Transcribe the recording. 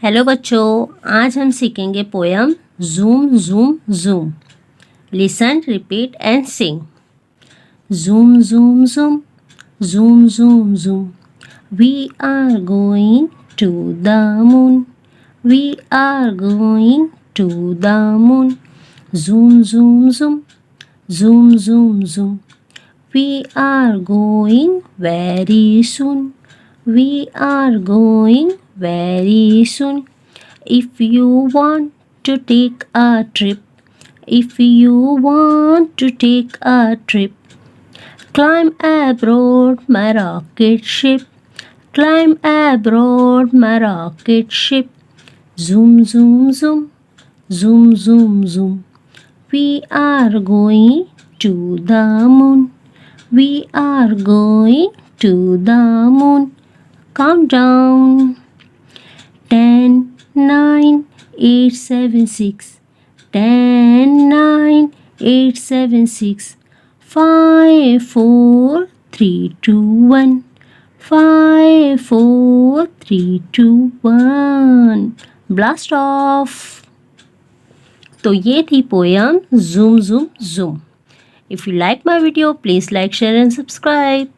Hello बच्चों, आज हम सीखेंगे poem zoom zoom zoom. Listen, repeat and sing. Zoom zoom zoom, zoom zoom zoom, we are going to the moon, we are going to the moon. Zoom zoom zoom, zoom zoom zoom, we are going very soon, we are going very soon. If you want to take a trip, if you want to take a trip, climb aboard my rocket ship, climb aboard my rocket ship. Zoom zoom zoom, zoom zoom zoom, we are going to the moon, we are going to the moon. Count down. 10, 9, 8, 7, 6. 10, 9, 8, 7, 6. 5, 4, 3, 2, 1. 5, 4, 3, 2, 1. Blast off. तो ये थी poem zoom zoom zoom. If you like my video, please like, share and subscribe.